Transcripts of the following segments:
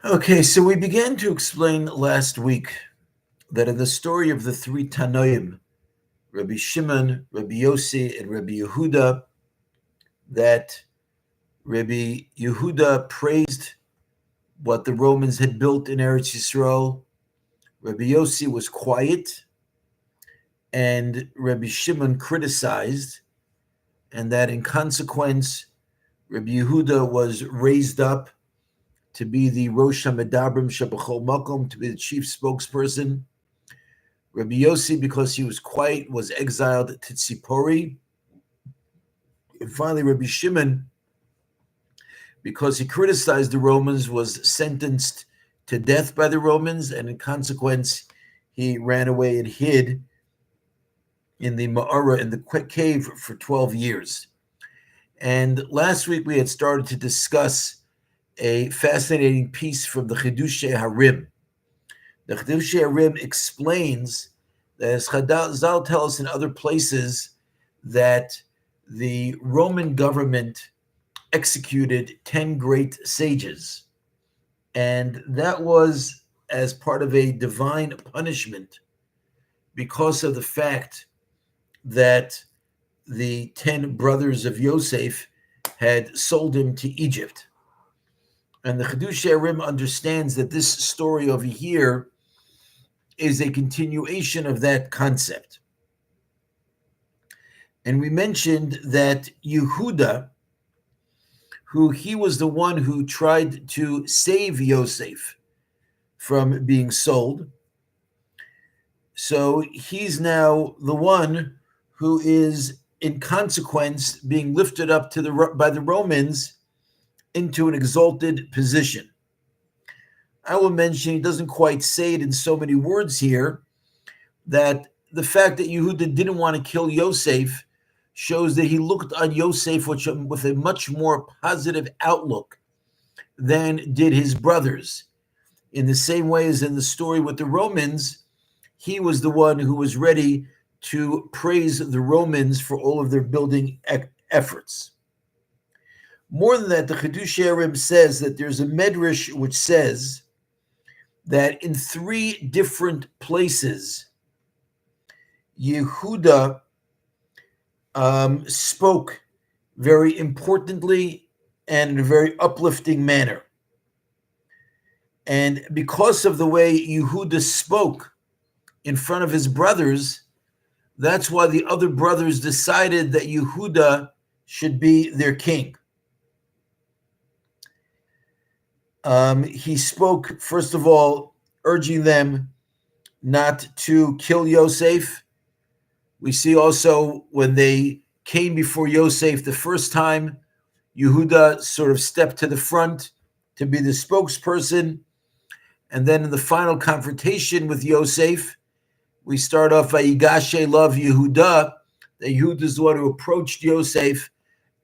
Okay, so we began to explain last week that in the story of the three Tanoim, Rebbe Shimon, Rebbe Yossi, and Rebbe Yehuda, that Rebbe Yehuda praised what the Romans had built in Eretz Yisrael. Rebbe Yossi was quiet, and Rebbe Shimon criticized, and that in consequence, Rebbe Yehuda was raised up to be the Rosh HaMedabrim Shebachol Makom, to be the chief spokesperson. Rebbe Yossi, because he was quiet, was exiled to Tzipori. And finally, Rebbe Shimon, because he criticized the Romans, was sentenced to death by the Romans, and in consequence, he ran away and hid in the Ma'ara, in the cave, for 12 years. And last week we had started to discuss a fascinating piece from the Chiddushei Harim. The Chiddushei Harim explains that, as Chazal tell us in other places, that the Roman government executed 10 great sages. And that was as part of a divine punishment because of the fact that the 10 brothers of Yosef had sold him to Egypt. And the Chiddushei Harim understands that this story over here is a continuation of that concept. And we mentioned that Yehuda, who he was the one who tried to save Yosef from being sold. So he's now the one who is, in consequence, being lifted up by the Romans into an exalted position. I will mention, he doesn't quite say it in so many words here, that the fact that Yehuda didn't want to kill Yosef shows that he looked on Yosef with a much more positive outlook than did his brothers. In the same way as in the story with the Romans, he was the one who was ready to praise the Romans for all of their building efforts. More than that, the Chiddushei Harim says that there's a medrash which says that in 3 different places, Yehuda spoke very importantly and in a very uplifting manner. And because of the way Yehuda spoke in front of his brothers, that's why the other brothers decided that Yehuda should be their king. He spoke, first of all, urging them not to kill Yosef. We see also when they came before Yosef the first time, Yehuda sort of stepped to the front to be the spokesperson. And then in the final confrontation with Yosef, we start off by Yigashe Love Yehuda, that Yehuda is the one who approached Yosef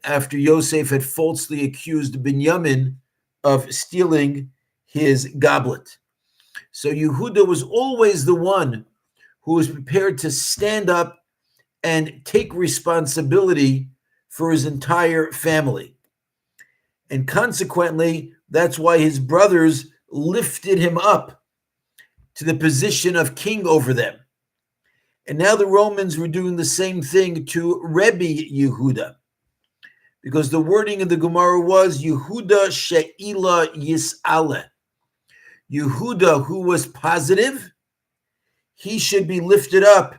after Yosef had falsely accused Binyamin of stealing his goblet. So Yehuda was always the one who was prepared to stand up and take responsibility for his entire family. And consequently, that's why his brothers lifted him up to the position of king over them. And now the Romans were doing the same thing to Rebbe Yehuda, because the wording in the Gemara was Yehuda she'ila yis'ale. Yehuda, who was positive, he should be lifted up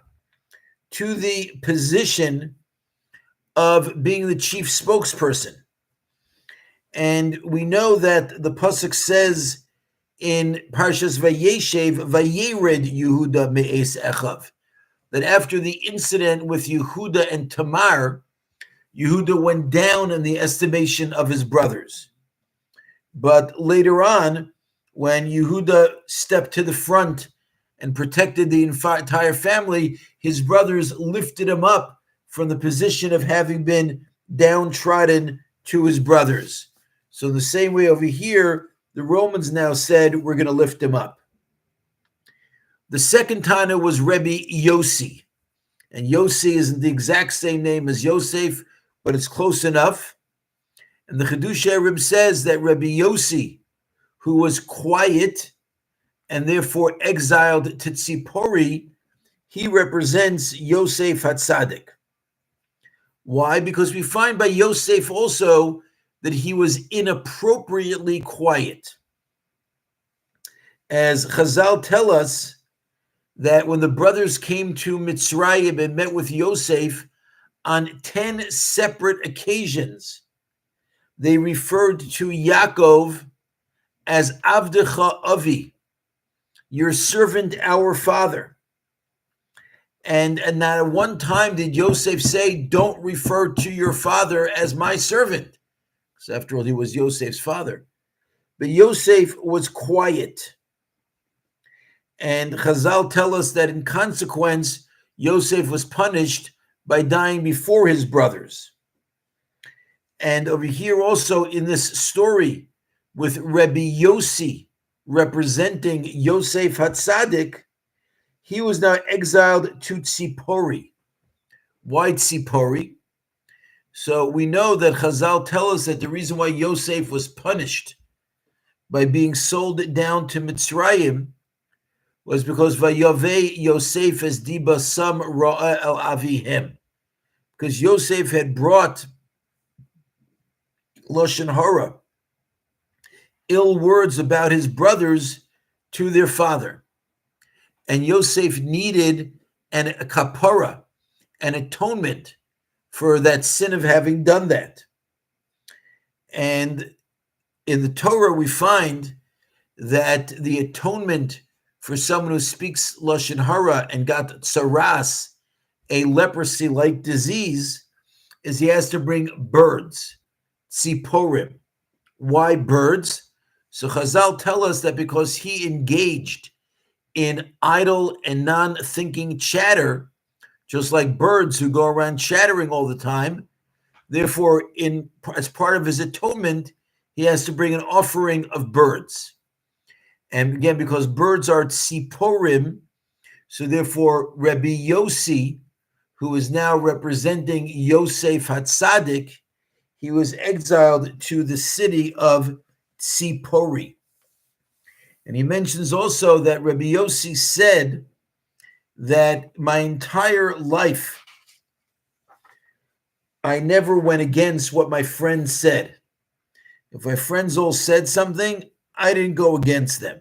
to the position of being the chief spokesperson. And we know that the pasuk says in Parshas Vayeshev, Vayered Yehuda me'es echav, that after the incident with Yehuda and Tamar, Yehuda went down in the estimation of his brothers. But later on, when Yehuda stepped to the front and protected the entire family, his brothers lifted him up from the position of having been downtrodden to his brothers. So in the same way over here, the Romans now said, we're going to lift him up. The second Tana was Rebbe Yossi. And Yossi isn't the exact same name as Yosef, but it's close enough. And the Chiddushei Harim says that Rebbe Yossi, who was quiet and therefore exiled to Tzipori, he represents Yosef Hatzadik. Why? Because we find by Yosef also that he was inappropriately quiet. As Chazal tell us that when the brothers came to Mitzrayim and met with Yosef on 10 separate occasions, they referred to Yaakov as Avdecha Avi, your servant, our father. And not at one time did Yosef say, don't refer to your father as my servant. Because after all, he was Yosef's father. But Yosef was quiet. And Chazal tell us that in consequence, Yosef was punished by dying before his brothers. And over here also in this story with Rebbe Yossi representing Yosef Hatzadik, he was now exiled to Tzipori. Why Tzipori? So we know that Chazal tell us that the reason why Yosef was punished by being sold down to Mitzrayim was because Vayaveh Yosef es diba sam ra'a el avihem, because Yosef had brought Lashon Hara, ill words about his brothers, to their father. And Yosef needed a kapara, an atonement for that sin of having done that. And in the Torah, we find that the atonement for someone who speaks Lashon Hara and got tsaras, a leprosy-like disease, is he has to bring birds, tziporim. Why birds? So Chazal tell us that because he engaged in idle and non-thinking chatter, just like birds who go around chattering all the time, therefore, as part of his atonement, he has to bring an offering of birds. And again, because birds are tziporim, so therefore Rebbe Yossi, who is now representing Yosef Hatzadik, he was exiled to the city of Tzipori. And he mentions also that Rebbe Yossi said that my entire life, I never went against what my friends said. If my friends all said something, I didn't go against them.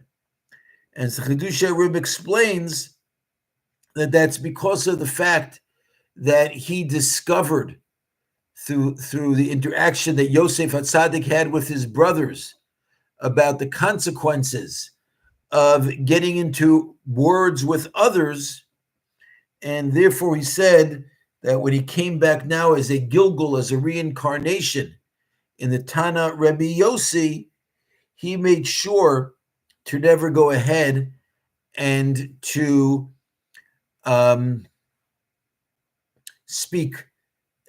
And so Chiddushei Harim explains that that's because of the fact that he discovered through the interaction that Yosef Hatzadik had with his brothers about the consequences of getting into words with others. And therefore he said that when he came back now as a Gilgul, as a reincarnation in the Tana Rebbe Yossi, he made sure to never go ahead and to speak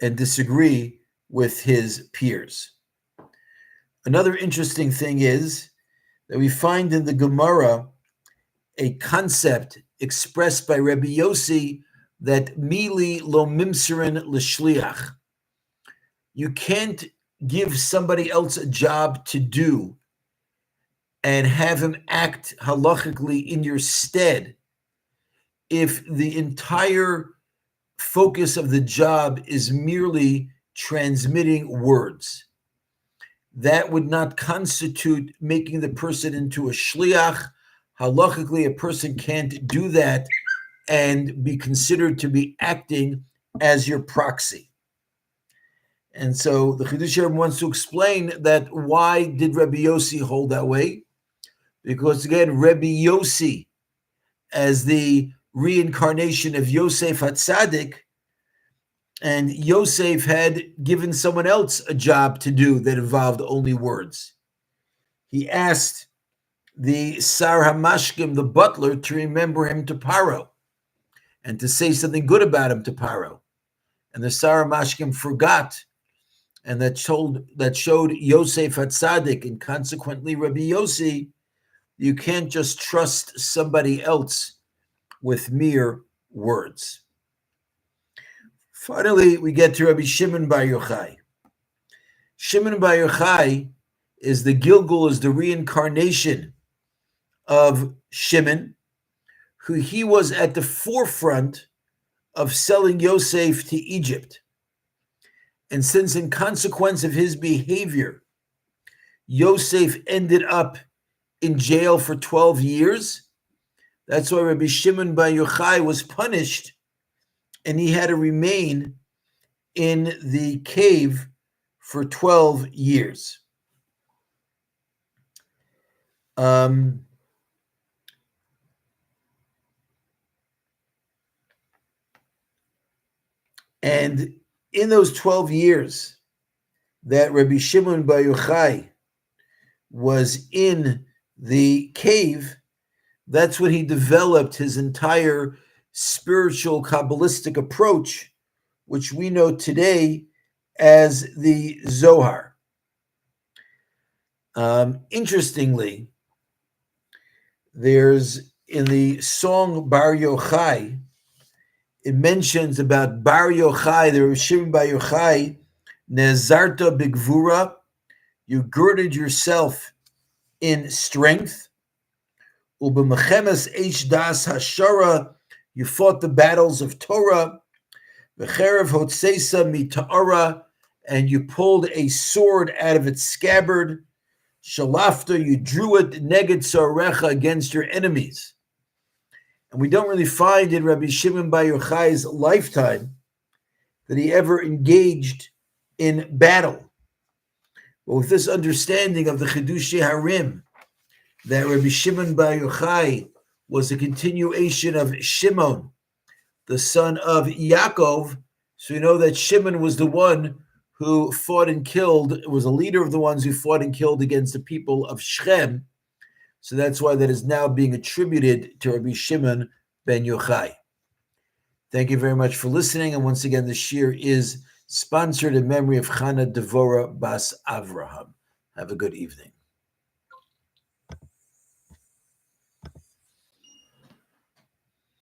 and disagree with his peers. Another interesting thing is that we find in the Gemara a concept expressed by Rebbe Yossi that mili lo mimserin l'shliach. You can't give somebody else a job to do and have him act halachically in your stead if the entire focus of the job is merely transmitting words. That would not constitute making the person into a shliach. Halachically, a person can't do that and be considered to be acting as your proxy. And so the Chiddushei Harim wants to explain that why did Rebbe Yossi hold that way? Because again, Rebbe Yossi, as the reincarnation of Yosef Hatzadik, and Yosef had given someone else a job to do that involved only words. He asked the Sar HaMashkim, the butler, to remember him to Paro and to say something good about him to Paro. And the Sar HaMashkim forgot, and that showed Yosef Hatzadik, and consequently Rebbe Yossi, you can't just trust somebody else with mere words. Finally, we get to Rebbe Shimon Bar Yochai. Shimon Bar Yochai is the Gilgul, is the reincarnation of Shimon, who he was at the forefront of selling Yosef to Egypt. And since in consequence of his behavior, Yosef ended up in jail for 12 years, that's why Rebbe Shimon Bar Yochai was punished, and he had to remain in the cave for 12 years. And in those 12 years that Rebbe Shimon Bar Yochai was in the cave, that's when he developed his entire spiritual Kabbalistic approach, which we know today as the Zohar. Interestingly, there's in the song Bar Yochai, it mentions about Bar Yochai, the Rebbe Shimon Bar Yochai, Nezarta Bigvura, you girded yourself in strength. Ubemechemes Eish Das Hashara, you fought the battles of Torah. V'cherev Hotseisa Mita'ara, and you pulled a sword out of its scabbard. Shalafta, you drew it neged Sarecha, against your enemies. And we don't really find in Rabbi Shimon Bar Yochai's lifetime that he ever engaged in battle. But with this understanding of the Chiddushei Harim, that Rabbi Shimon Bar Yochai was a continuation of Shimon, the son of Yaakov, so we know that Shimon was the one who fought and killed, was a leader of the ones who fought and killed against the people of Shechem. So that's why that is now being attributed to Rabbi Shimon ben Yochai. Thank you very much for listening. And once again, the shir is sponsored in memory of Chana Devora Bas Avraham. Have a good evening.